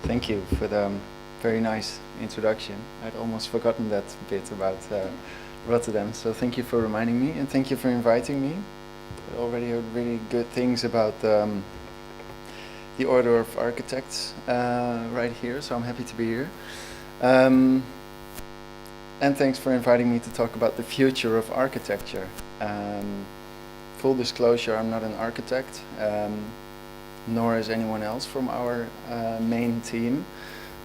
Thank you for the very nice introduction. I'd almost forgotten that bit about Rotterdam, so thank you for reminding me, and thank you for inviting me. I already heard really good things about the Order of Architects right here, so I'm happy to be here. And thanks for inviting me to talk about the future of architecture. Full disclosure, I'm not an architect, nor is anyone else from our main team.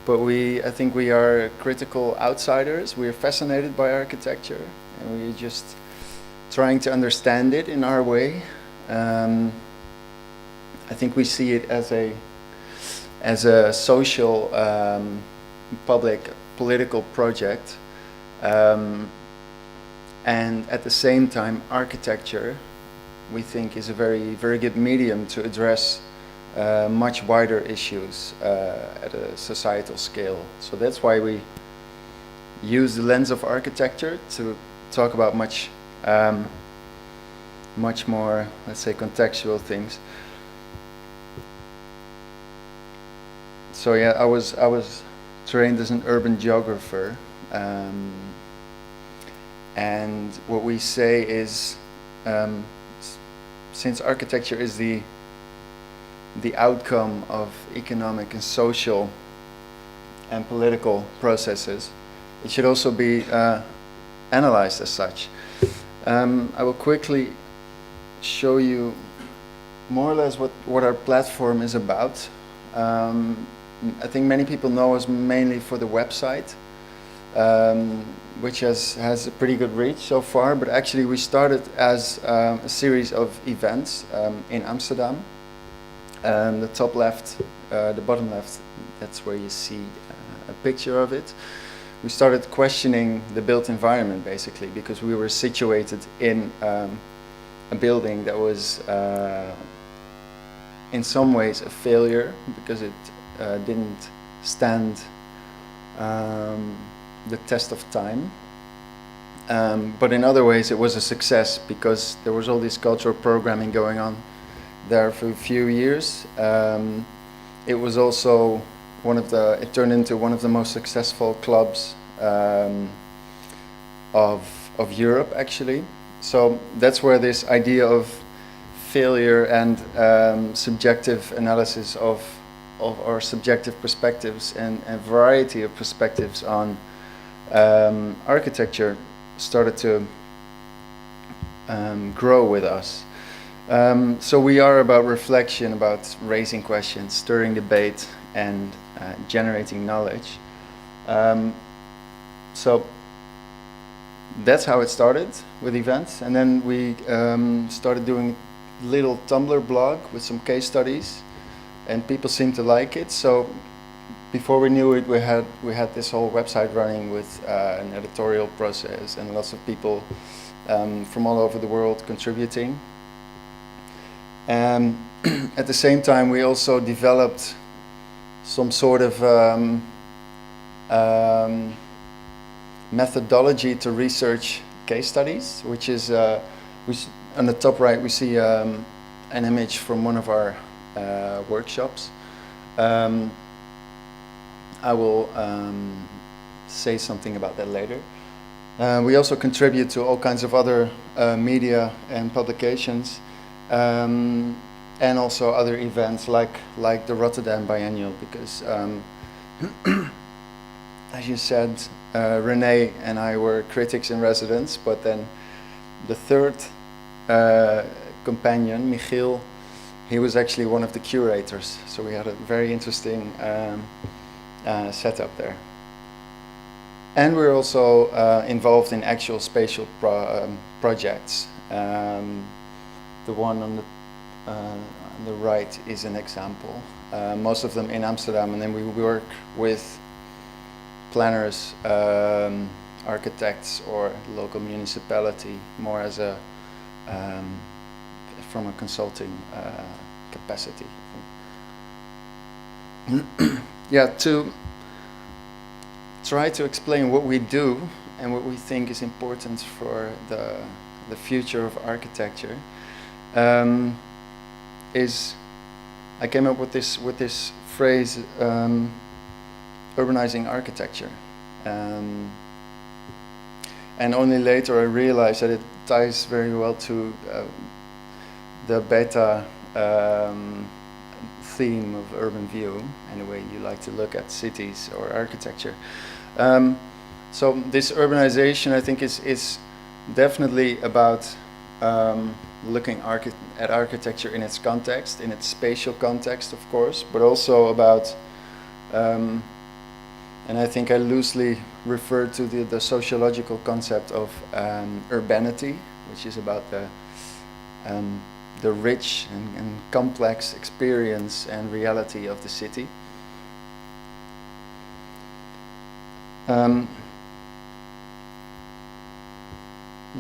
But I think we are critical outsiders. We are fascinated by architecture, and we're just trying to understand it in our way. I think we see it as a social, public, political project. And at the same time, architecture, we think, is a very, very good medium to address much wider issues at a societal scale. So that's why we use the lens of architecture to talk about much more, let's say, contextual things. So yeah, I was trained as an urban geographer. And what we say is, since architecture is the outcome of economic and social and political processes, it should also be analyzed as such. I will quickly show you more or less what our platform is about. I think many people know us mainly for the website, which has a pretty good reach so far, but actually we started as a series of events in Amsterdam. The top left, the bottom left, that's where you see a picture of it. We started questioning the built environment, basically, because we were situated in a building that was in some ways a failure, because it didn't stand the test of time. But in other ways it was a success, because there was all this cultural programming going on there for a few years. It was also it turned into one of the most successful clubs of Europe, actually. So that's where this idea of failure and subjective analysis of our subjective perspectives and a variety of perspectives on architecture started to grow with us. So we are about reflection, about raising questions, stirring debate, and generating knowledge. So that's how it started with events, and then we started doing a little Tumblr blog with some case studies, and people seemed to like it. So before we knew it, we had this whole website running with an editorial process and lots of people from all over the world contributing. At the same time, we also developed some sort of methodology to research case studies, which is on the top right we see an image from one of our workshops. I will say something about that later. We also contribute to all kinds of other media and publications, and also other events like the Rotterdam Biennial, because as you said, René and I were critics in residence, but then the third companion, Michiel, he was actually one of the curators, so we had a very interesting setup there. And we're also involved in actual spatial projects. The one on the right is an example. Most of them in Amsterdam, and then we work with planners, architects, or local municipality, more as from a consulting capacity. Yeah, to try to explain what we do and what we think is important for the future of architecture, I came up with this phrase urbanizing architecture. And only later I realized that it ties very well to the beta theme of urban view, and the way you like to look at cities or architecture. So this urbanization, I think, is definitely about looking at architecture in its context, in its spatial context, of course, but also about, and I think I loosely refer to the sociological concept of urbanity, which is about the rich and complex experience and reality of the city.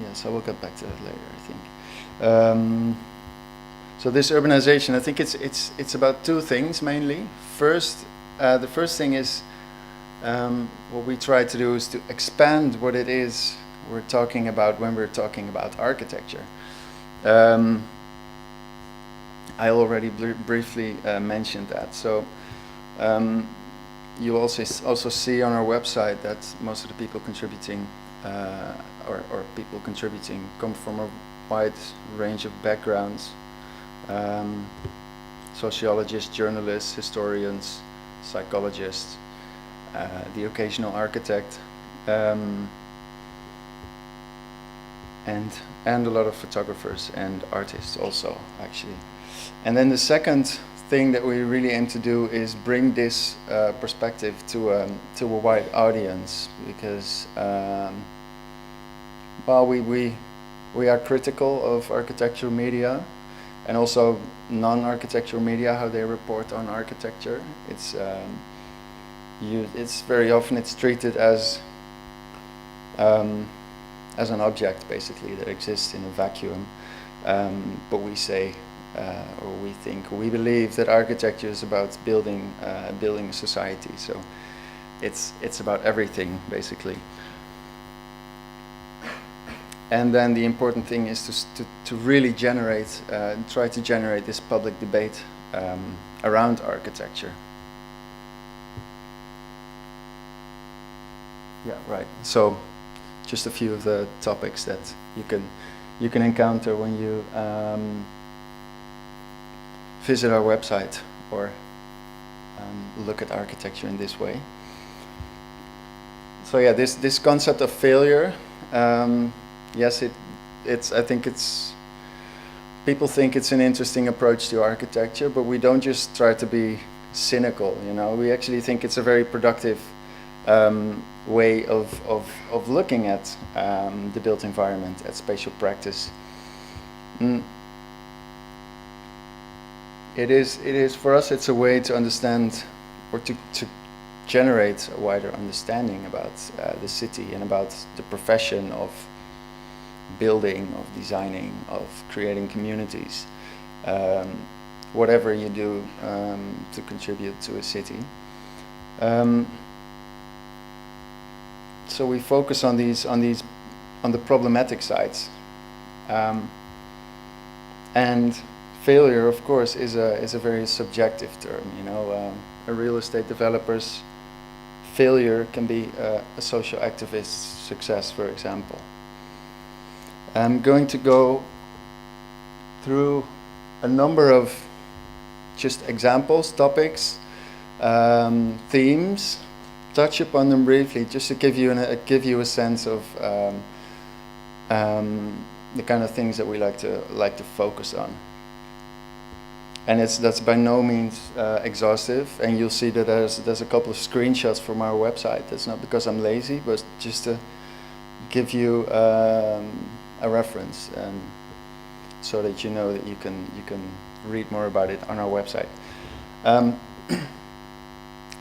Yes, I will get back to that later, I think. So this urbanization, I think it's about two things mainly. First, the first thing is what we try to do is to expand what it is we're talking about when we're talking about architecture. I already briefly mentioned that. So you also see on our website that most of the people contributing or people contributing come from a wide range of backgrounds. Sociologists, journalists, historians, psychologists, the occasional architect, and a lot of photographers and artists also, actually. And then the second thing that we really aim to do is bring this perspective to a wide audience, because while we are critical of architectural media and also non-architectural media, how they report on architecture, it's very often it's treated as an object, basically, that exists in a vacuum. But we say, or we believe that architecture is about building a society. So it's about everything, basically. And then the important thing is to really try to generate this public debate around architecture. Yeah, right. So just a few of the topics that you can encounter when you visit our website or look at architecture in this way. So yeah, this concept of failure. Yes, I think people think it's an interesting approach to architecture, but we don't just try to be cynical, you know. We actually think it's a very productive way of looking at the built environment, at spatial practice. It is for us, it's a way to understand, or to generate a wider understanding about the city and about the profession of building, of designing, of creating communities, whatever you do to contribute to a city. So we focus on the problematic sides, and failure, of course, is a very subjective term. You know, a real estate developer's failure can be a social activist's success, for example. I'm going to go through a number of just examples, topics, themes, touch upon them briefly, just to give you a sense of the kind of things that we like to focus on. And that's by no means exhaustive, and you'll see that there's a couple of screenshots from our website. That's not because I'm lazy, but just to give you a reference, so that you know that you can read more about it on our website.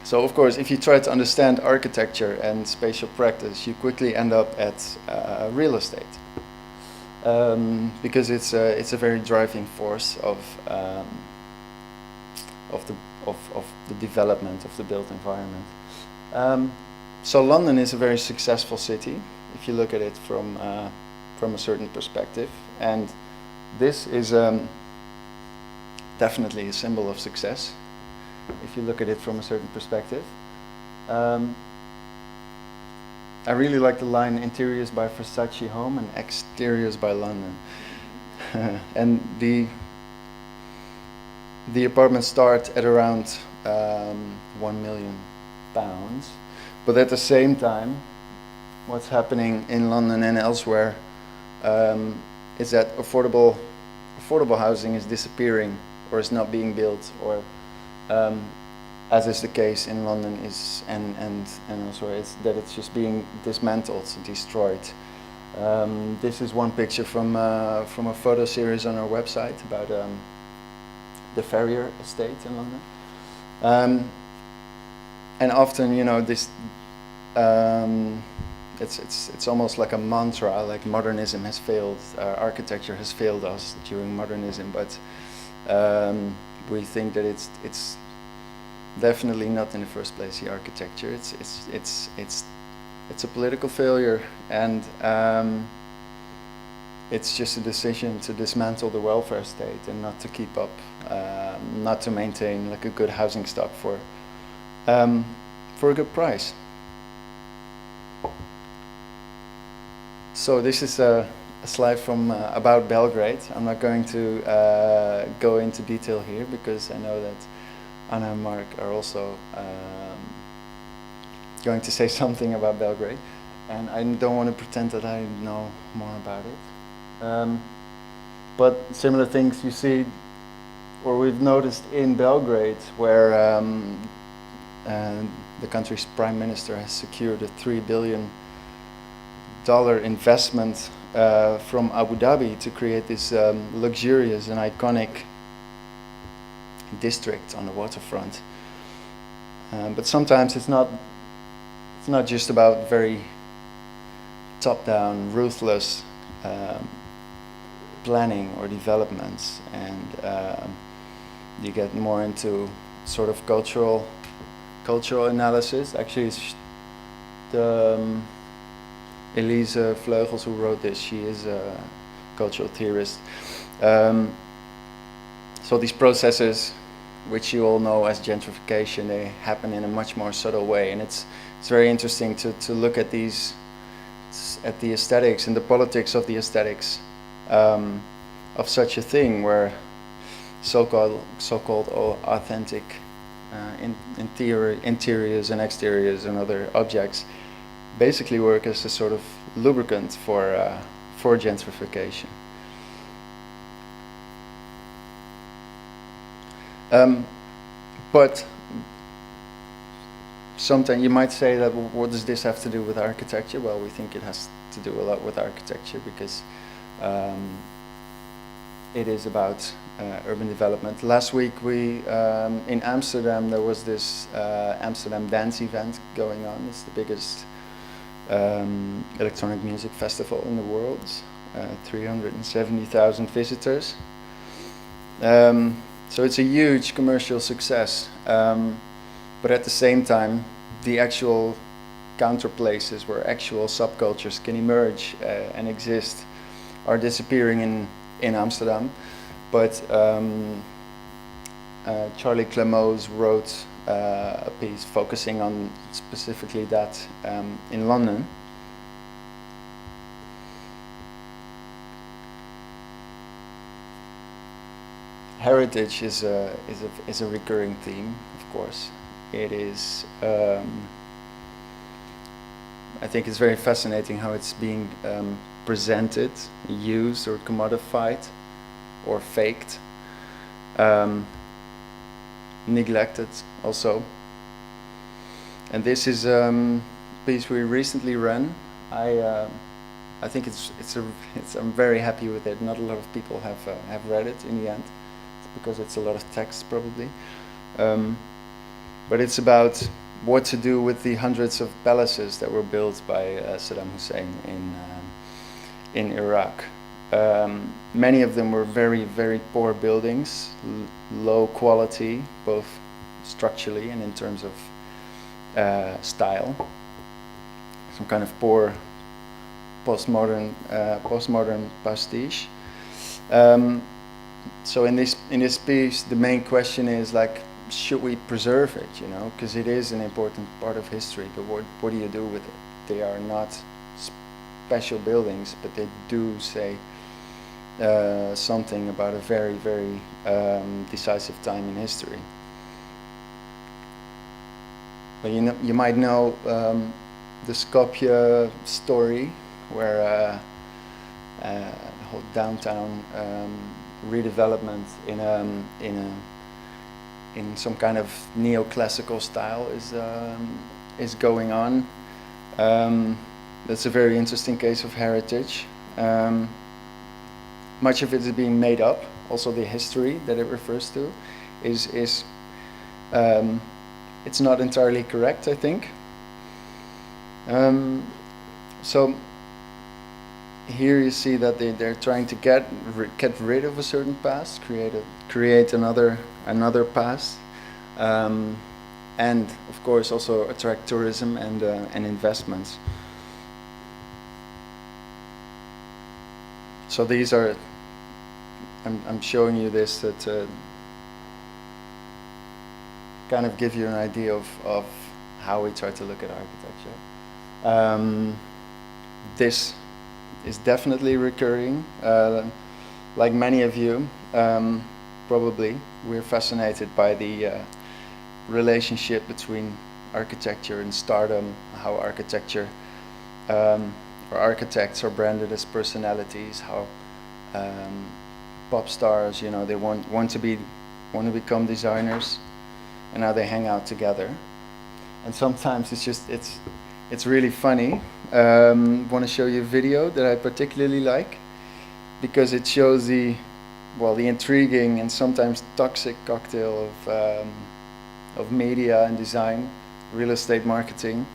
So of course, if you try to understand architecture and spatial practice, you quickly end up at real estate, because it's a very driving force of the development of the built environment. So London is a very successful city if you look at it from a certain perspective, and this is definitely a symbol of success if you look at it from a certain perspective. Um, I really like the line "Interiors by Versace Home and Exteriors by London," and the apartments start at around £1 million, but at the same time, what's happening in London and elsewhere is that affordable housing is disappearing or is not being built, or as is the case in London, is and elsewhere, is that it's just being dismantled, destroyed. This is one picture from a photo series on our website about the Farrier estate in London. And often, you know, this it's almost like a mantra, like modernism has failed, architecture has failed us during modernism, but we think that it's definitely not in the first place the architecture. It's a political failure, and it's just a decision to dismantle the welfare state and not to keep up, not to maintain like a good housing stock for a good price. So this is a slide from about Belgrade. I'm not going to go into detail here because I know that Anna and Mark are also going to say something about Belgrade, and I don't want to pretend that I know more about it. But similar things you see, or we've noticed in Belgrade, where the country's prime minister has secured a $3 billion investment from Abu Dhabi to create this luxurious and iconic district on the waterfront. But sometimes it's not just about very top-down, ruthless planning or developments, and you get more into sort of cultural analysis. Actually, it's Elise Vleugels who wrote this. She is a cultural theorist. So these processes, which you all know as gentrification, they happen in a much more subtle way, and it's very interesting to look at these, at the aesthetics and the politics of the aesthetics of such a thing, where so-called authentic interiors and exteriors and other objects basically work as a sort of lubricant for gentrification. But sometimes you might say that, well, what does this have to do with architecture? Well, we think it has to do a lot with architecture because it is about urban development. Last week in Amsterdam, there was this Amsterdam dance event going on. It's the biggest electronic music festival in the world, 370,000 visitors. So it's a huge commercial success, but at the same time, the actual counter places where actual subcultures can emerge and exist are disappearing in Amsterdam. But Charlie Clemose wrote a piece focusing on specifically that in London. Heritage is a recurring theme, of course. It is. I think it's very fascinating how it's being presented, used, or commodified, or faked, neglected also. And this is a piece we recently ran. I think I'm very happy with it. Not a lot of people have read it in the end. Because it's a lot of text probably, but it's about what to do with the hundreds of palaces that were built by Saddam Hussein in Iraq. Many of them were very, very poor buildings, low quality, both structurally and in terms of style. Some kind of poor postmodern pastiche. So in this piece, the main question is like, should we preserve it? You know, because it is an important part of history. But what do you do with it? They are not special buildings, but they do say something about a very, very decisive time in history. But you might know the Skopje story, where the whole downtown redevelopment in some kind of neoclassical style is going on. That's a very interesting case of heritage. Much of it is being made up. Also, the history that it refers to is it's not entirely correct, I think. So here you see that they're trying to get rid of a certain past, create another past, and of course also attract tourism and investments. So these are, I'm showing you this to kind of give you an idea of how we try to look at architecture. This is definitely recurring. Like many of you, probably, we're fascinated by the relationship between architecture and stardom, how architecture or architects are branded as personalities, how pop stars, you know, they want to become designers, and how they hang out together. And sometimes it's really funny. Want to show you a video that I particularly like, because it shows the intriguing and sometimes toxic cocktail of media and design, real estate marketing,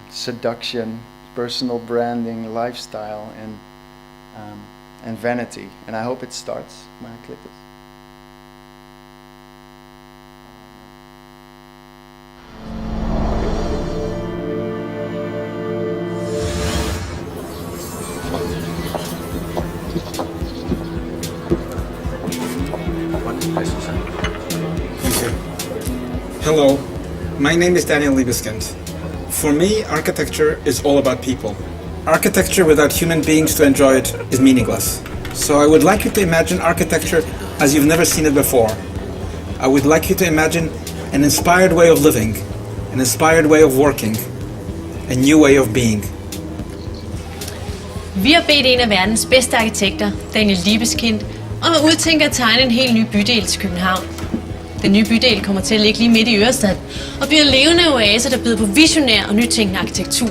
seduction, personal branding, lifestyle, and vanity. And I hope it starts when I click this. Hello, my name is Daniel Liebeskind. For me, architecture is all about people. Architecture without human beings to enjoy it is meaningless. So I would like you to imagine architecture as you've never seen it before. I would like you to imagine an inspired way of living, an inspired way of working, a new way of being. Vi har bedt en af verdens bedste arkitekter, Daniel Liebeskind, om at udtænke at tegne en helt ny bydel til København. Den nye bydel kommer til at ligge lige midt i Ørestad og bliver levende oaser, der byder på visionær og nytænkende arkitektur.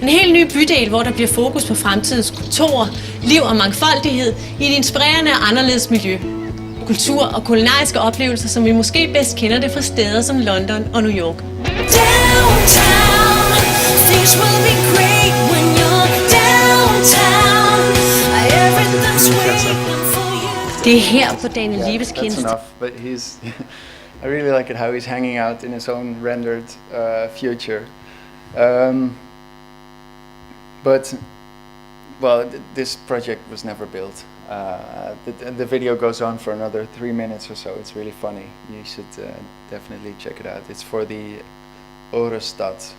En helt ny bydel, hvor der bliver fokus på fremtidens kontorer, liv og mangfoldighed i et inspirerende og anderledes miljø. Kultur og kulinariske oplevelser, som vi måske bedst kender det fra steder som London og New York. Downtown, things will be great when you're downtown. Everything's waiting for you. Det er her på Daniel Liebeskind. That's enough, but I really like it how he's hanging out in his own rendered future. But this project was never built. The video goes on for another 3 minutes or so. It's really funny. You should definitely check it out. It's for the Ørestad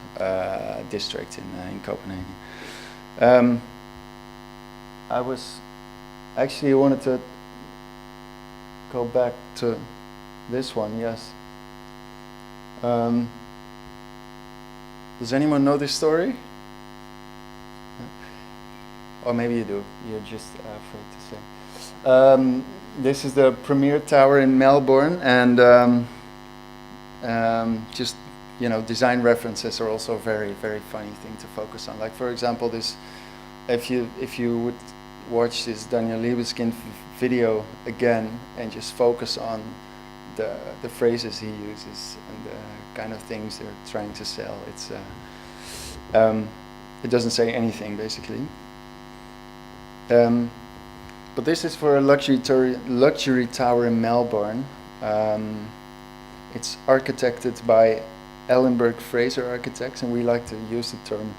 district in Copenhagen. I wanted to go back to this one. Yes. Does anyone know this story? Or maybe you do. You're just afraid to say. This is the Premier Tower in Melbourne, and just, you know, design references are also a very, very funny thing to focus on. Like, for example, this. If you would watch this Daniel Liebeskind video again and just focus on the phrases he uses and the kind of things they're trying to sell, it doesn't say anything basically. But this is for a luxury tower in Melbourne. It's architected by Ellenberg Fraser Architects, and we like to use the term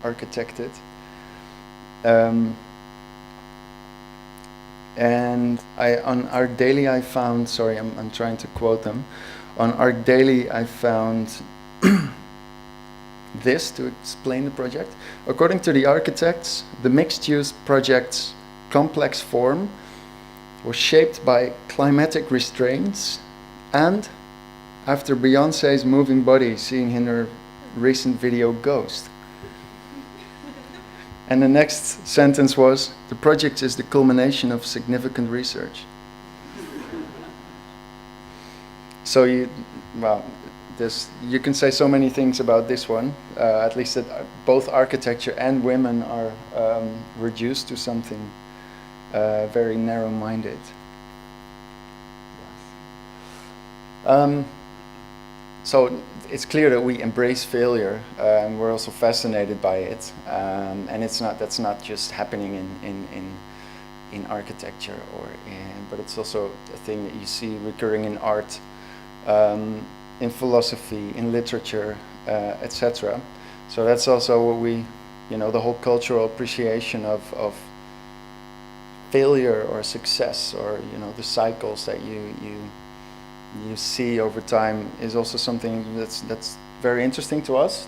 architected. And on Arc Daily I found, sorry, I'm trying to quote them. On Arc Daily I found this to explain the project. According to the architects, the mixed-use project's complex form was shaped by climatic restraints and after Beyoncé's moving body seen in her recent video Ghost. And the next sentence was, the project is the culmination of significant research. So you can say so many things about this one, at least that both architecture and women are reduced to something very narrow-minded. So it's clear that we embrace failure, and we're also fascinated by it. And that's not just happening in architecture but it's also a thing that you see recurring in art, in philosophy, in literature, etc. So that's also what we, the whole cultural appreciation of failure or success, or the cycles that you see over time is also something that's very interesting to us.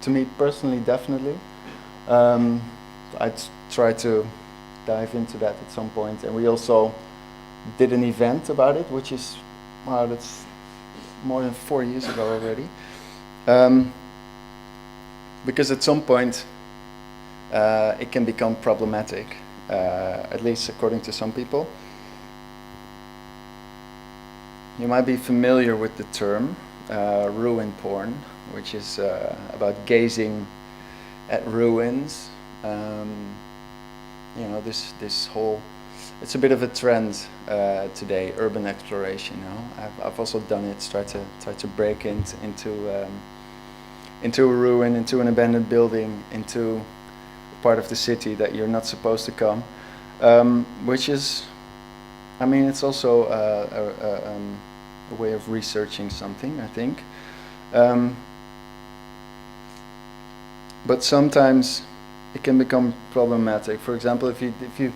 To me personally, definitely. I'd try to dive into that at some point, and we also did an event about it, which is, wow, that's more than 4 years ago already. Because at some point it can become problematic, at least according to some people. You might be familiar with the term ruin porn, which is about gazing at ruins. This whole, it's a bit of a trend today, urban exploration. I've also done it, try to break into a ruin, into an abandoned building, into a part of the city that you're not supposed to come, which is, it's also a way of researching something, I think. But sometimes it can become problematic. For example, if you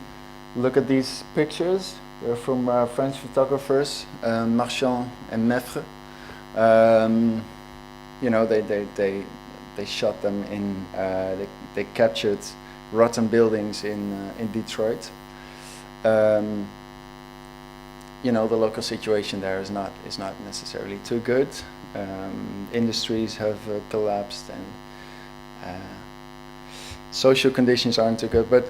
look at these pictures, they're from French photographers, Marchand and Meffre. They shot them in. They captured rotten buildings in Detroit. The local situation there is not necessarily too good. Industries have collapsed, and social conditions aren't too good. But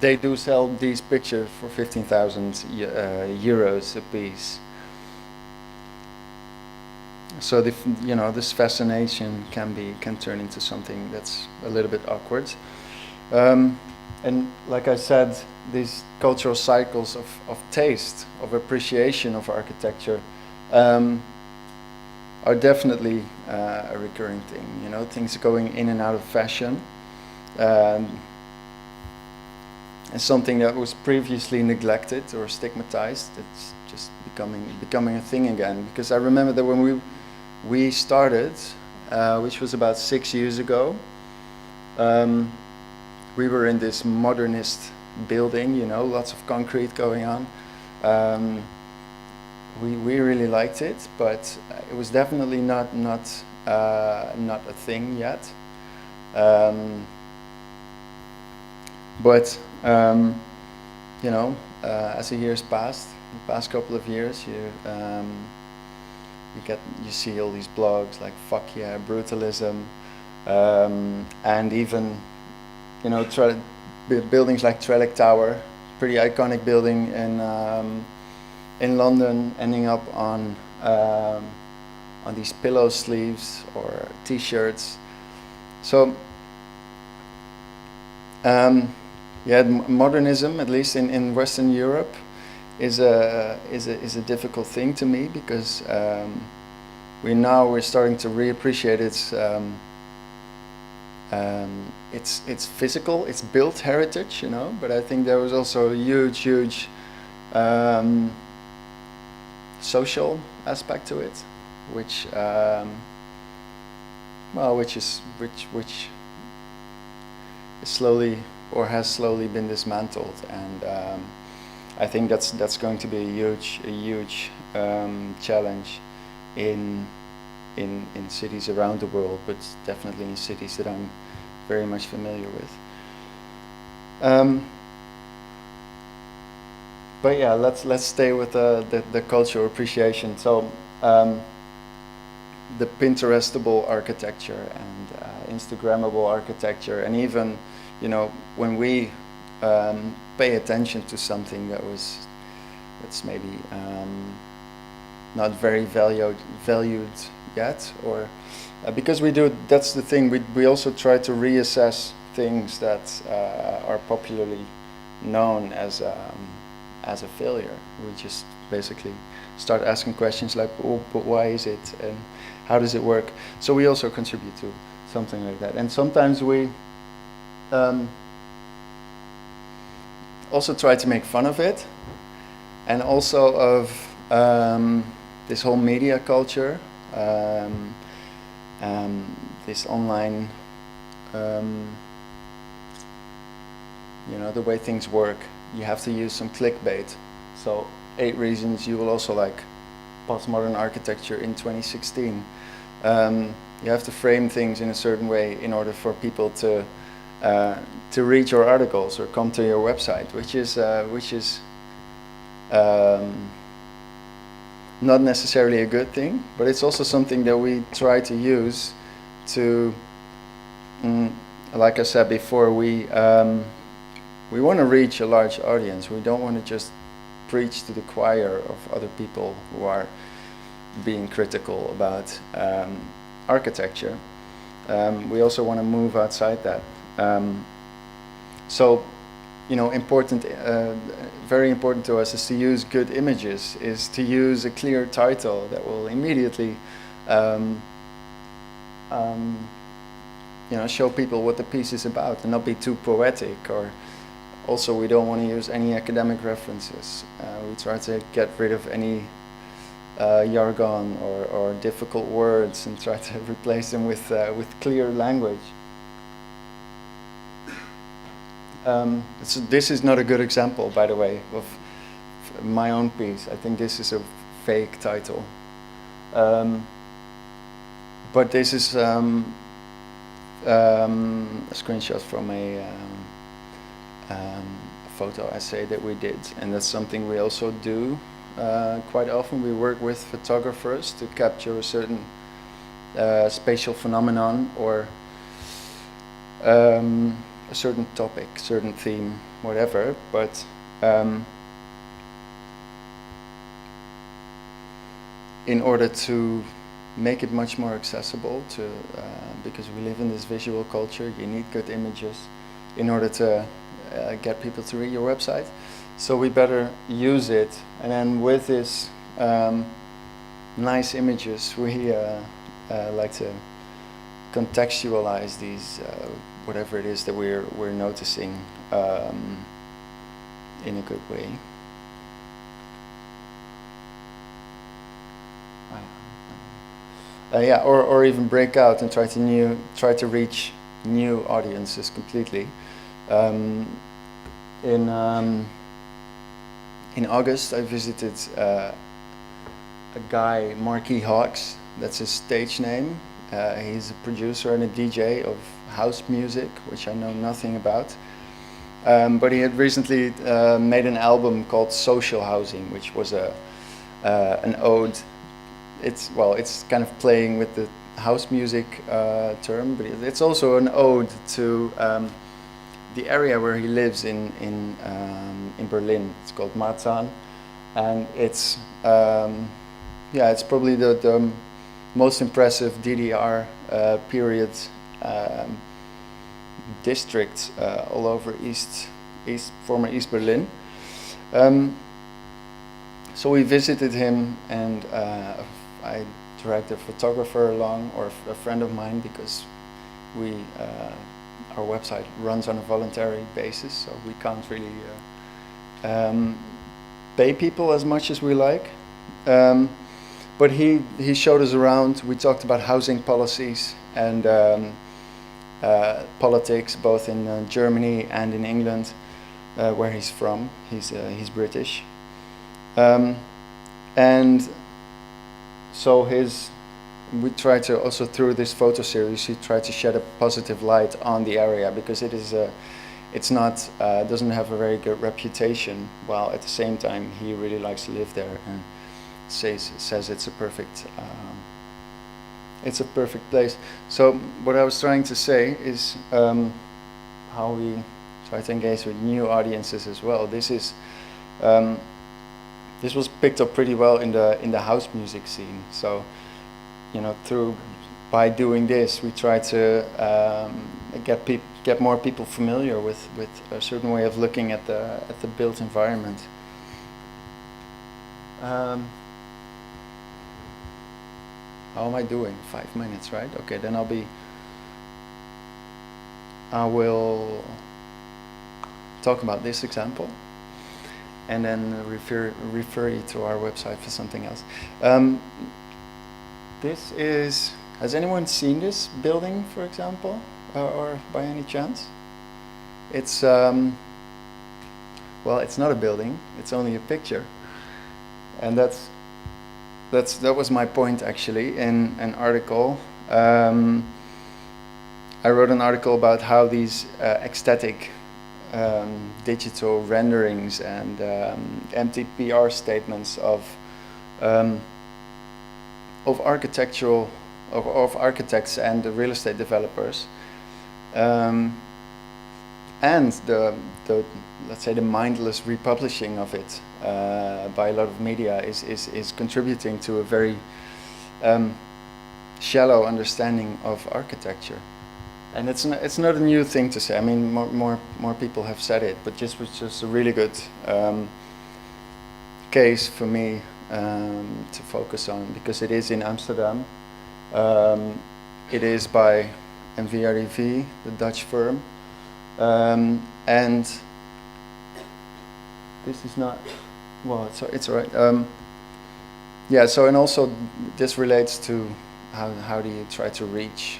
they do sell these pictures for 15,000 euros a piece. So this fascination can turn into something that's a little bit awkward. And like I said, these cultural cycles of taste, of appreciation of architecture, are definitely a recurring thing. Things going in and out of fashion. And something that was previously neglected or stigmatized, it's just becoming a thing again. Because I remember that when we started, which was about 6 years ago, we were in this modernist building, lots of concrete going on. We really liked it, but it was definitely not a thing yet. But as the years passed, the past couple of years, you see all these blogs like "fuck yeah, brutalism," and even buildings like Trellick Tower, pretty iconic building in London, ending up on these pillow sleeves or T-shirts. So modernism, at least in Western Europe, is a difficult thing to me, because we're starting to reappreciate its physical, its built heritage, but I think there was also a huge social aspect to it, which is slowly, or has slowly been dismantled. And I think that's going to be a huge challenge in cities around the world, but definitely in cities that I'm very much familiar with. But yeah, let's stay with the cultural appreciation. So the Pinterestable architecture and Instagrammable architecture, and even, you know, when we pay attention to something that's maybe not very valued yet, or because we do, that's the thing, we also try to reassess things that are popularly known as a failure. We just basically start asking questions like, oh, but why is it, and how does it work? So we also contribute to something like that. And sometimes we also try to make fun of it, and also of this whole media culture, this online, you know, the way things work. You have to use some clickbait. So 8 reasons you will also like postmodern architecture in 2016. You have to frame things in a certain way in order for people to read your articles or come to your website, which is not necessarily a good thing, but it's also something that we try to use to, like I said before, we want to reach a large audience. We don't want to just preach to the choir of other people who are being critical about architecture. We also want to move outside that. So, you know, very important to us is to use good images, is to use a clear title that will immediately you know, show people what the piece is about and not be too poetic. Or also, we don't want to use any academic references. We try to get rid of any jargon or difficult words and try to replace them with clear language. This is not a good example, by the way, of my own piece. I think this is a fake title. But this is a screenshot from a photo essay that we did, and that's something we also do quite often. We work with photographers to capture a certain spatial phenomenon or a certain topic, certain theme, whatever, but in order to make it much more accessible to, because we live in this visual culture, you need good images in order to get people to read your website. So we better use it, and then with this nice images, we like to contextualize these whatever it is that we're noticing in a good way. Yeah, or even break out and try to reach new audiences completely. In August, I visited a guy, Marquis Hawks. That's his stage name. He's a producer and a DJ of house music, which I know nothing about. But he had recently made an album called Social Housing, which was an ode. It's kind of playing with the house music term, but it's also an ode to the area where he lives in Berlin. It's called Marzahn, and it's it's probably the most impressive DDR period district all over former East Berlin. So we visited him, and I dragged a photographer along, or a friend of mine, because our website runs on a voluntary basis, so we can't really pay people as much as we like. But he showed us around. We talked about housing policies and politics, both in Germany and in England. where he's from. He's British, and so we try to also, through this photo series, we try to shed a positive light on the area, because it's not doesn't have a very good reputation, while at the same time he really likes to live there and says it's a perfect place. So what I was trying to say is how we try to engage with new audiences as well. This was picked up pretty well in the house music scene. So, you know, by doing this, we try to get more people familiar with a certain way of looking at the built environment. How am I doing? 5 minutes, right? Okay, then I will talk about this example, and then refer you to our website for something else. This is. Has anyone seen this building, for example, or by any chance? It's well, it's not a building. It's only a picture, and that was my point actually in an article. I wrote an article about how these ecstatic digital renderings and empty PR statements of architects and the real estate developers, and the let's say the mindless republishing of it by a lot of media is contributing to a very shallow understanding of architecture. And it's not a new thing to say. I mean, more people have said it, but this was just a really good case for me to focus on, because it is in Amsterdam. It is by MVRDV, the Dutch firm, and this is not, well, it's all right. Yeah, so, and also this relates to how do you try to reach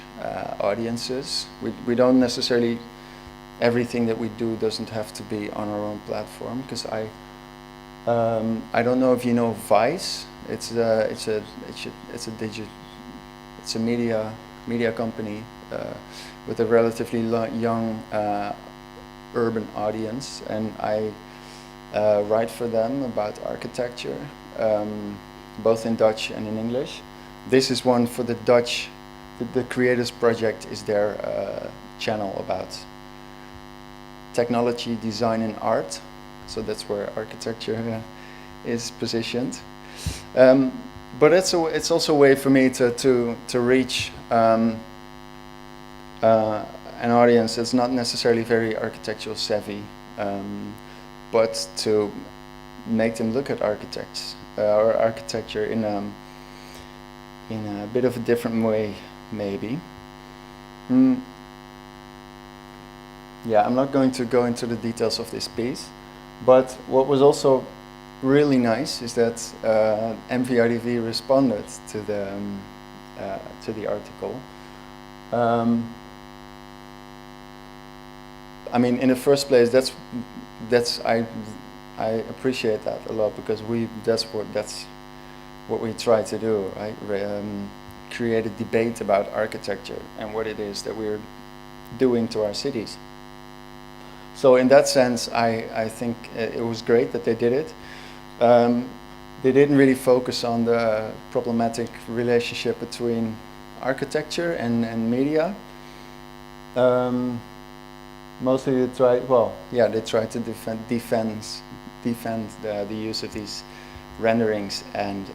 audiences. We don't necessarily, everything that we do doesn't have to be on our own platform, because I don't know if you know Vice. It's a media company with a relatively young urban audience, and I write for them about architecture, both in Dutch and in English. This is one for the Dutch. The Creators Project is their channel about technology, design, and art. So that's where architecture is positioned. But it's also a way for me to reach an audience that's not necessarily very architectural savvy, but to make them look at architects or architecture in a bit of a different way, maybe. Yeah, I'm not going to go into the details of this piece, but what was also really nice is that MVRDV responded to the article. I mean, in the first place, I appreciate that a lot, because that's what we try to do, right? Create a debate about architecture and what it is that we're doing to our cities. So in that sense, I think it was great that they did it. They didn't really focus on the problematic relationship between architecture and media. Mostly they tried to defend the use of these renderings, and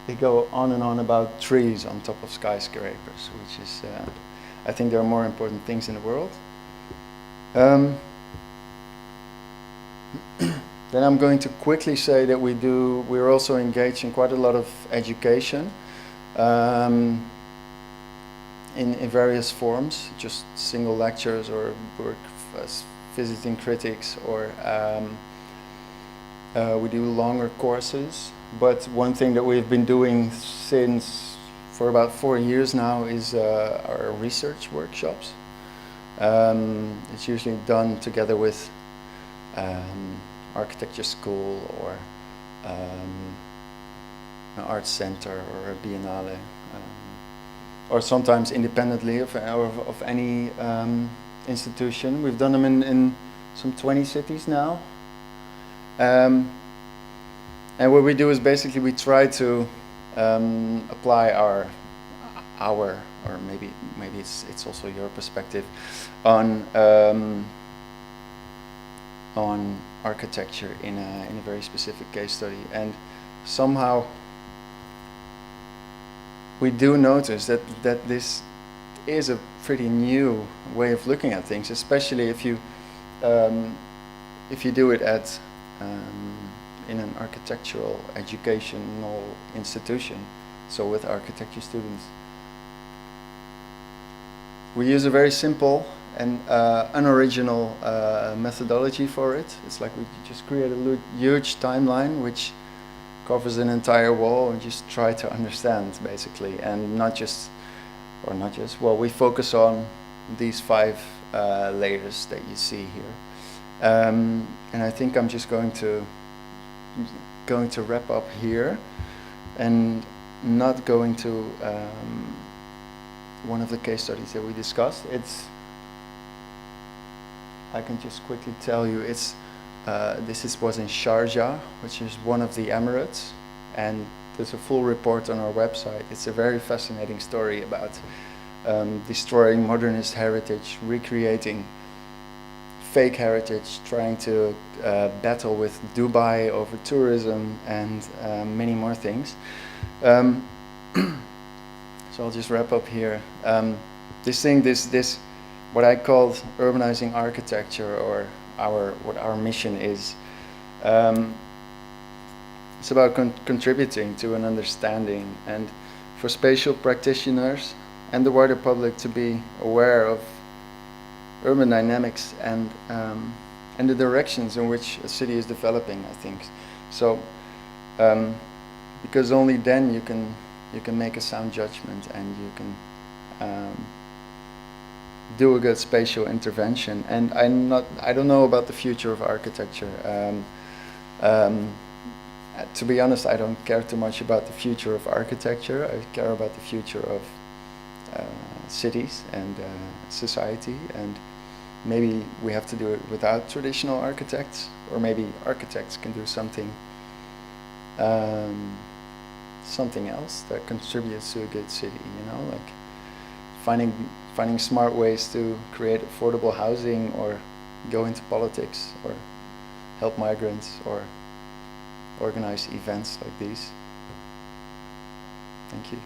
they go on and on about trees on top of skyscrapers, which is, I think there are more important things in the world. Then I'm going to quickly say that we're also engaged in quite a lot of education in various forms, just single lectures or work as visiting critics, or we do longer courses. But one thing that we've been doing for about 4 years now is our research workshops. It's usually done together with architecture school or an art center or a biennale, or sometimes independently of any institution. We've done them in some 20 cities now. And what we do is basically we try to apply our or maybe it's also your perspective on architecture in a very specific case study. And somehow we do notice that this is a pretty new way of looking at things, especially if you do it at in an architectural educational institution, so with architecture students. We use a very simple and unoriginal methodology for it. It's like we just create a huge timeline which covers an entire wall and just try to understand, basically, and well, we focus on these 5 layers that you see here. And I think I'm just going to wrap up here and not going to one of the case studies that we discussed. I can just quickly tell you, this was in Sharjah, which is one of the Emirates, and there's a full report on our website. It's a very fascinating story about destroying modernist heritage, recreating fake heritage, trying to battle with Dubai over tourism and many more things. So I'll just wrap up here. This what I called urbanizing architecture, or what our mission is. It's about contributing to an understanding, and for spatial practitioners and the wider public to be aware of urban dynamics and the directions in which a city is developing, I think. So, because only then you can make a sound judgment, and you can do a good spatial intervention. And I don't know about the future of architecture. To be honest, I don't care too much about the future of architecture. I care about the future of cities and society, and maybe we have to do it without traditional architects, or maybe architects can do something else that contributes to a good city, like finding smart ways to create affordable housing, or go into politics, or help migrants, or organize events like these. Thank you.